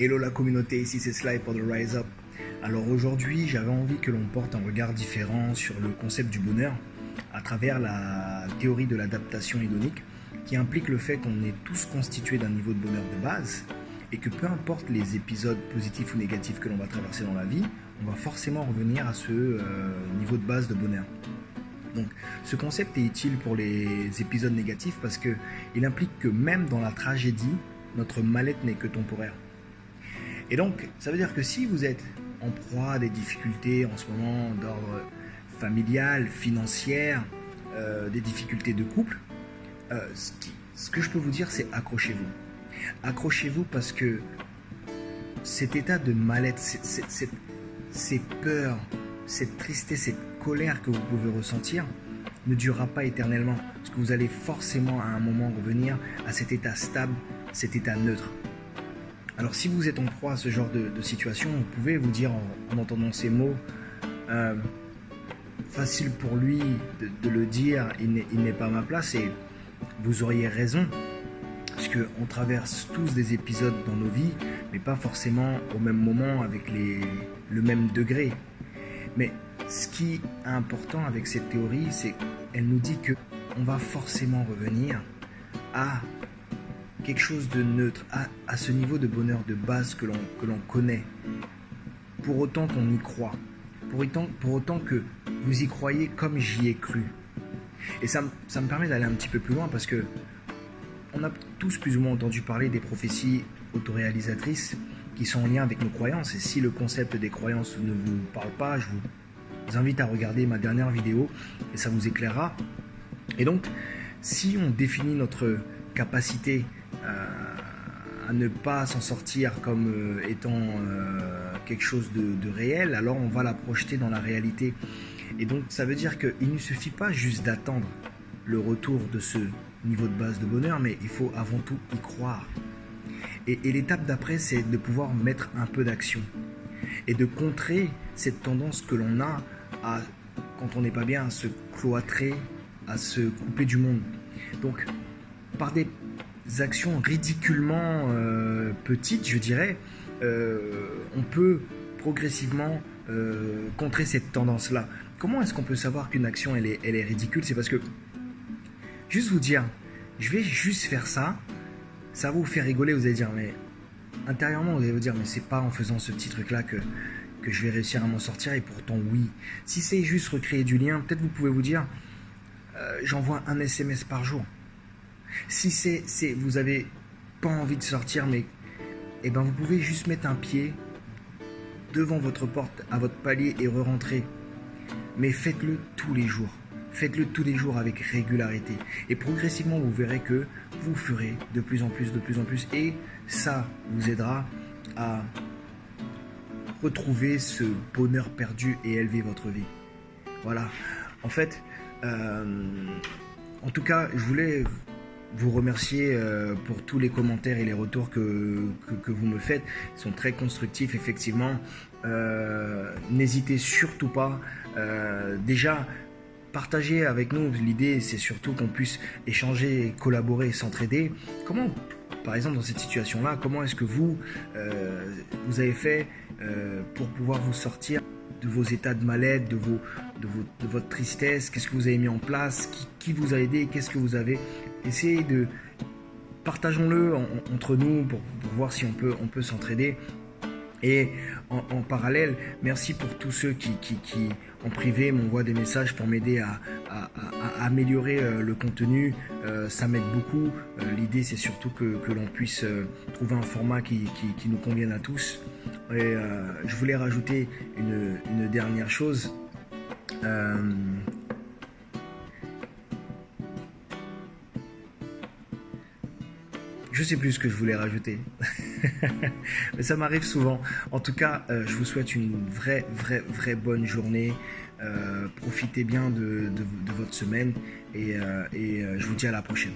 Hello la communauté, ici c'est Sly pour The Rise Up. Alors aujourd'hui, j'avais envie que l'on porte un regard différent sur le concept du bonheur à travers la théorie de l'adaptation hédonique qui implique le fait qu'on est tous constitués d'un niveau de bonheur de base et que peu importe les épisodes positifs ou négatifs que l'on va traverser dans la vie, on va forcément revenir à ce niveau de base de bonheur. Donc ce concept est utile pour les épisodes négatifs parce qu'il implique que même dans la tragédie, notre mal-être n'est que temporaire. Et donc, ça veut dire que si vous êtes en proie à des difficultés en ce moment d'ordre familial, financière, des difficultés de couple, ce que je peux vous dire, c'est accrochez-vous. Accrochez-vous parce que cet état de mal-être, ces peurs, cette tristesse, cette colère que vous pouvez ressentir ne durera pas éternellement. Parce que vous allez forcément à un moment revenir à cet état stable, cet état neutre. Alors si vous êtes en proie à ce genre de situation, vous pouvez vous dire en entendant ces mots, facile pour lui de le dire, il n'est pas à ma place, et vous auriez raison, parce qu'on traverse tous des épisodes dans nos vies, mais pas forcément au même moment avec le même degré. Mais ce qui est important avec cette théorie, c'est qu'elle nous dit qu'on va forcément revenir à quelque chose de neutre, à ce niveau de bonheur de base que l'on connaît, pour autant qu'on y croit, pour autant que vous y croyez comme j'y ai cru. Et ça me permet d'aller un petit peu plus loin parce que on a tous plus ou moins entendu parler des prophéties autoréalisatrices qui sont en lien avec nos croyances. Et si le concept des croyances ne vous parle pas, je vous invite à regarder ma dernière vidéo et ça vous éclairera. Et donc, si on définit notre capacité à ne pas s'en sortir comme étant quelque chose de réel, alors on va la projeter dans la réalité. Et donc ça veut dire qu'il ne suffit pas juste d'attendre le retour de ce niveau de base de bonheur, mais il faut avant tout y croire. Et l'étape d'après, c'est de pouvoir mettre un peu d'action et de contrer cette tendance que l'on a à, quand on n'est pas bien, à se cloîtrer, à se couper du monde. Donc par des actions ridiculement petites, je dirais, on peut progressivement contrer cette tendance-là. Comment est-ce qu'on peut savoir qu'une action elle est ridicule? C'est parce que juste vous dire, je vais juste faire ça, ça va vous faire rigoler, vous allez dire, mais intérieurement vous allez vous dire, mais c'est pas en faisant ce petit truc-là que je vais réussir à m'en sortir, et pourtant oui. Si c'est juste recréer du lien, peut-être vous pouvez vous dire, j'envoie un SMS par jour. Si vous avez pas envie de sortir, mais eh ben vous pouvez juste mettre un pied devant votre porte, à votre palier, et re-rentrer. Mais faites-le tous les jours. Faites-le tous les jours avec régularité. Et progressivement, vous verrez que vous ferez de plus en plus, de plus en plus. Et ça vous aidera à retrouver ce bonheur perdu et élever votre vie. Voilà. En fait, en tout cas, je voulais vous remercier pour tous les commentaires et les retours que vous me faites. Ils sont très constructifs, effectivement. N'hésitez surtout pas. Déjà, partagez avec nous. L'idée, c'est surtout qu'on puisse échanger, collaborer et s'entraider. Comment, par exemple, dans cette situation-là, comment est-ce que vous avez fait pour pouvoir vous sortir de vos états de mal-être, de votre tristesse? Qu'est-ce que vous avez mis en place? Qui vous a aidé? Qu'est-ce que vous avez essayé de... Partageons-le entre nous pour voir si on peut s'entraider. Et en parallèle, merci pour tous ceux qui en privé m'envoient des messages pour m'aider à améliorer le contenu. Ça m'aide beaucoup. L'idée, c'est surtout que l'on puisse trouver un format qui nous convienne à tous. Et je voulais rajouter une dernière chose. Je sais plus ce que je voulais rajouter. Mais ça m'arrive souvent. En tout cas, je vous souhaite une vraie bonne journée. Profitez bien de votre semaine et je vous dis à la prochaine.